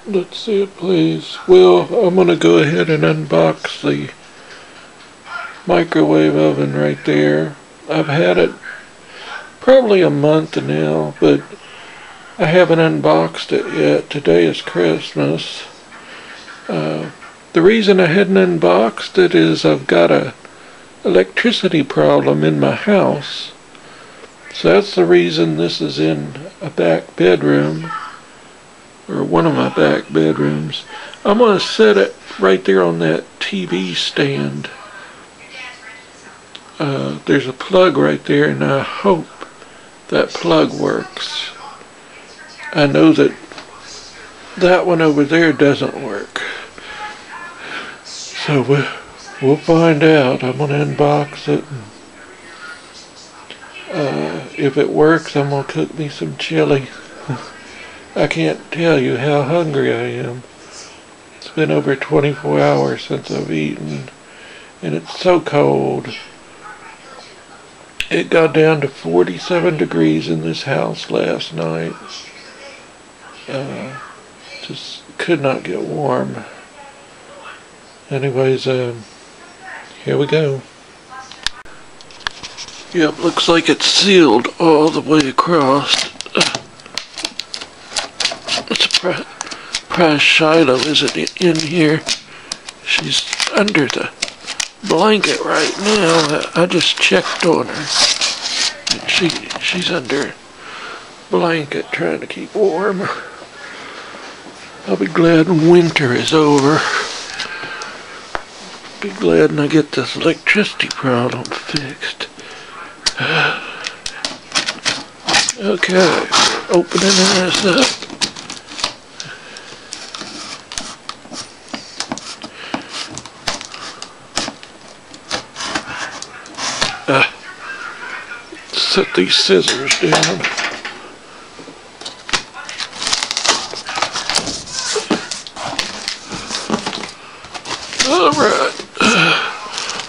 Let's see it, please. Well, I'm going to go ahead and unbox the microwave oven right there. I've had it probably a month now, but I haven't unboxed it yet. Today is Christmas. The reason I hadn't unboxed it is I've got a electricity problem in my house. So that's the reason this is in a back bedroom, or one of my back bedrooms. I'm going to set it right there on that TV stand. There's a plug right there, and I hope that plug works. I know that that one over there doesn't work. So we'll find out. I'm going to unbox it. If it works, I'm going to cook me some chili. I can't tell you how hungry I am. It's been over 24 hours since I've eaten, and it's so cold. It got down to 47 degrees in this house last night. Just could not get warm. Anyways, here we go. Yep, looks like it's sealed all the way across. Let's surprise Shiloh isn't in here. She's under the blanket right now. I just checked on her. And she's under blanket trying to keep warm. I'll be glad when winter is over. Be glad when I get this electricity problem fixed. Okay, opening this up. Set these scissors down. Alright.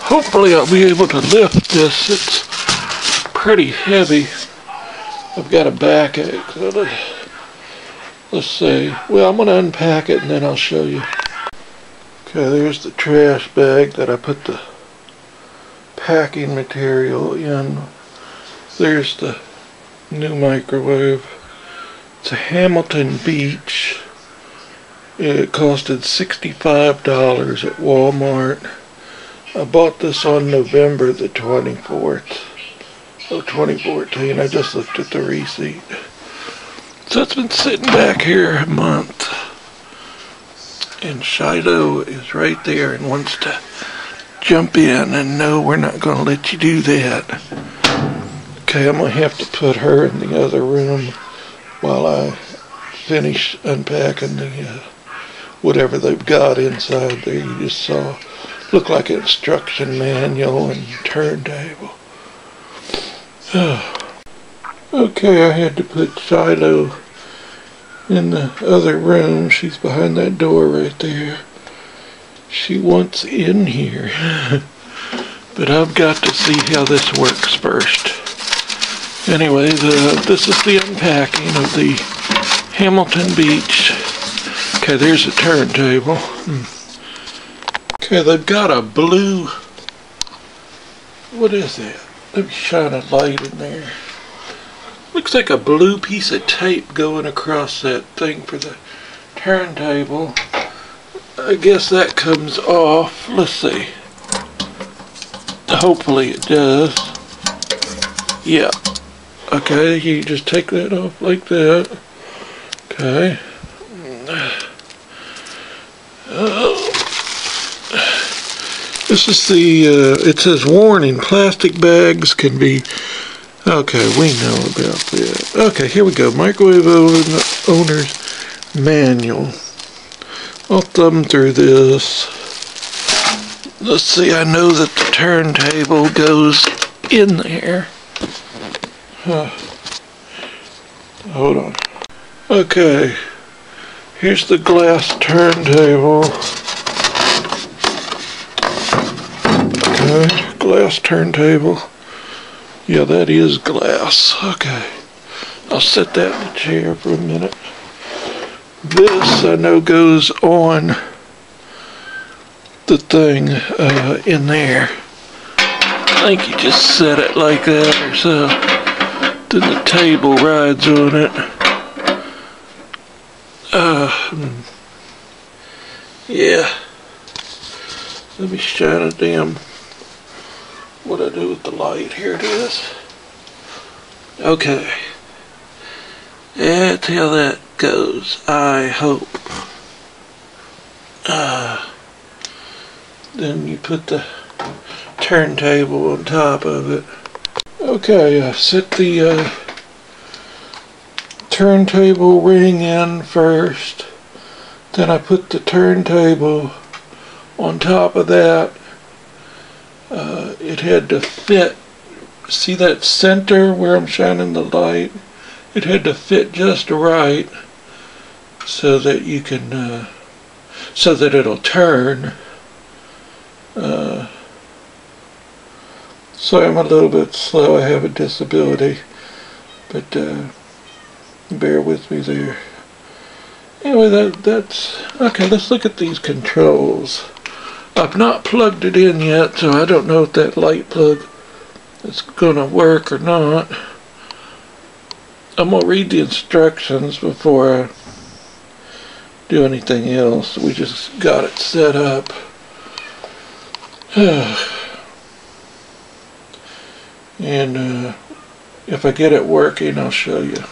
Hopefully I'll be able to lift this. It's pretty heavy. I've got a backache. So let's see. Well, I'm going to unpack it and then I'll show you. Okay, there's the trash bag that I put the packing material in. There's the new microwave. It's a Hamilton Beach. It costed $65 at Walmart. I bought this on November the 24th of 2014. I just looked at the receipt. So it's been sitting back here a month. And Shiloh is right there and wants to jump in, and no, we're not going to let you do that. Okay, I'm going to have to put her in the other room while I finish unpacking the whatever they've got inside there. You just saw, looked like an instruction manual and turntable. Okay, I had to put Shiloh in the other room. She's behind that door right there. She wants in here. But I've got to see how this works first. Anyway, this is the unpacking of the Hamilton Beach. Okay, there's a turntable. Okay, they've got a blue... What is that? Let me shine a light in there. Looks like a blue piece of tape going across that thing for the turntable. I guess that comes off. Let's see. Hopefully it does. Yeah. Okay, you just take that off like that. Okay. This is the, it says warning, plastic bags can be, okay, we know about that. Okay, here we go, microwave oven owner's manual. I'll thumb through this. Let's see, I know that the turntable goes in there. Hold on. Okay, here's the glass turntable. Okay, glass turntable. Yeah, that is glass. Okay, I'll set that in the chair for a minute. This I know goes on the thing in there. I think you just set it like that or so. Then the table rides on it. Yeah. Let me shine a damn what I do with the light. Here it is. Okay. That's how that goes, I hope. Then you put the turntable on top of it. Okay, I set the turntable ring in first. Then I put the turntable on top of that. It had to fit. See that center where I'm shining the light? It had to fit just right so that you can, so that it'll turn. So I'm a little bit slow. I have a disability, but bear with me there. Anyway, that's okay. Let's look at these controls. I've not plugged it in yet, so I don't know if that light plug is gonna work or not. I'm gonna read the instructions before I do anything else. We just got it set up. And if I get it working, I'll show you.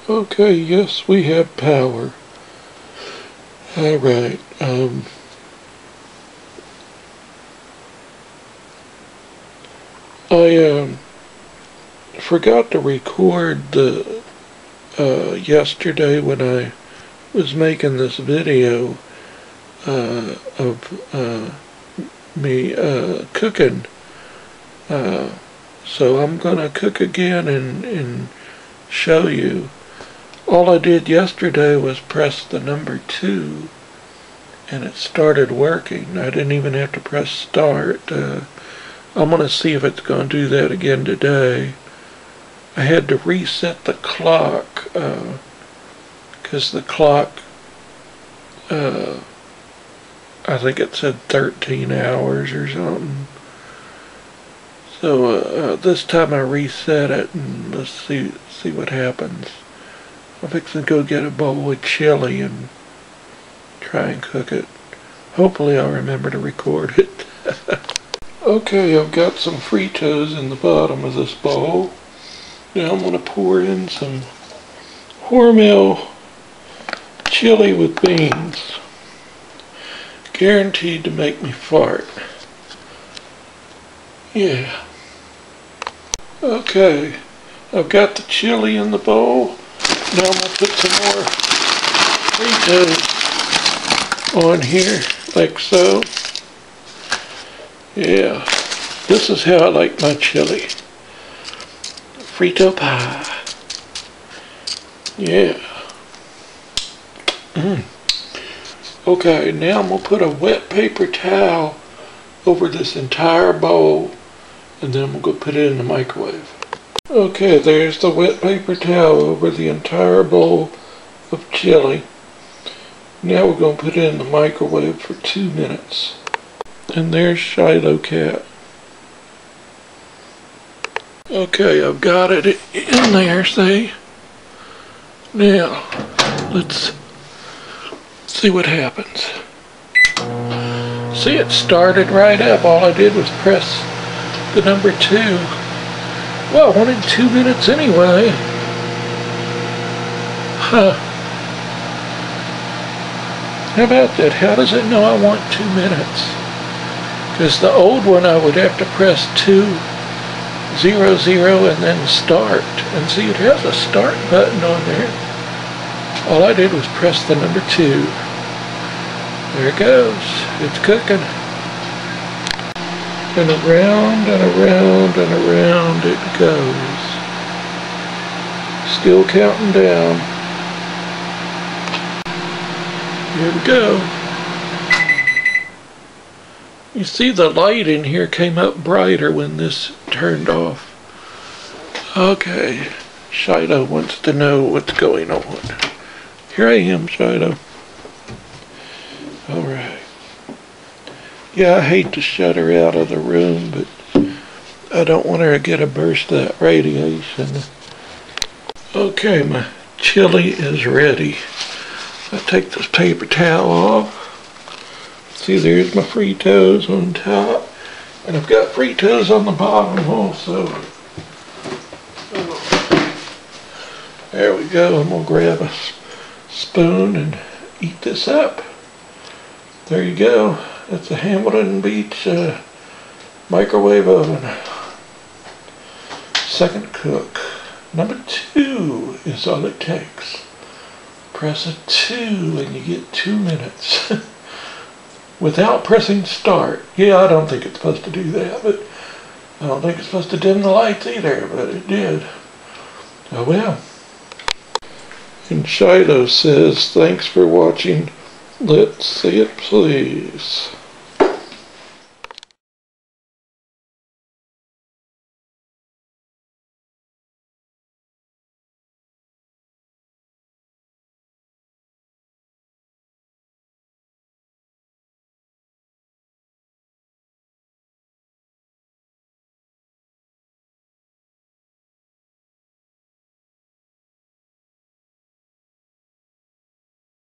Okay, yes, we have power. Alright, I forgot to record the yesterday when I was making this video of me cooking. So I'm gonna cook again and show you. All I did yesterday was press the number 2 and it started working. I didn't even have to press start. I'm going to see if it's going to do that again today. I had to reset the clock because the clock, I think it said 13 hours or something. So this time I reset it and let's see what happens. I'm fixing to go get a bowl of chili and try and cook it. Hopefully I'll remember to record it. Okay, I've got some Fritos in the bottom of this bowl. Now I'm going to pour in some Hormel chili with beans. Guaranteed to make me fart. Yeah. Okay, I've got the chili in the bowl. Now I'm going to put some more Fritos on here, like so. Yeah, this is how I like my chili. Frito pie. Yeah. Okay, now I'm going to put a wet paper towel over this entire bowl, and then I'm going to go put it in the microwave. Okay, there's the wet paper towel over the entire bowl of chili. Now we're going to put it in the microwave for 2 minutes. And there's ShilohCat. Okay, I've got it in there, see? Now, let's see what happens. See, it started right up. All I did was press the number 2. Well, I wanted 2 minutes anyway. Huh. How about that? How does it know I want 2 minutes? Because the old one I would have to press 2, 0, 0, and then start. And see, it has a start button on there. All I did was press the number 2. There it goes. It's cooking. And around and around and around it goes. Still counting down. Here we go. You see the light in here came up brighter when this turned off. Okay, Shiloh wants to know what's going on. Here I am, Shiloh. Alright. Yeah, I hate to shut her out of the room, but I don't want her to get a burst of that radiation. Okay, my chili is ready. I take this paper towel off. See, there's my fritos on top. And I've got fritos on the bottom also. There we go. I'm going to grab a spoon and eat this up. There you go. That's a Hamilton Beach microwave oven. Second cook. Number 2 is all it takes. Press a 2 and you get 2 minutes. Without pressing start. Yeah, I don't think it's supposed to do that, but I don't think it's supposed to dim the lights either, but it did. Oh well. And Shiloh says, thanks for watching. Let's see it, please.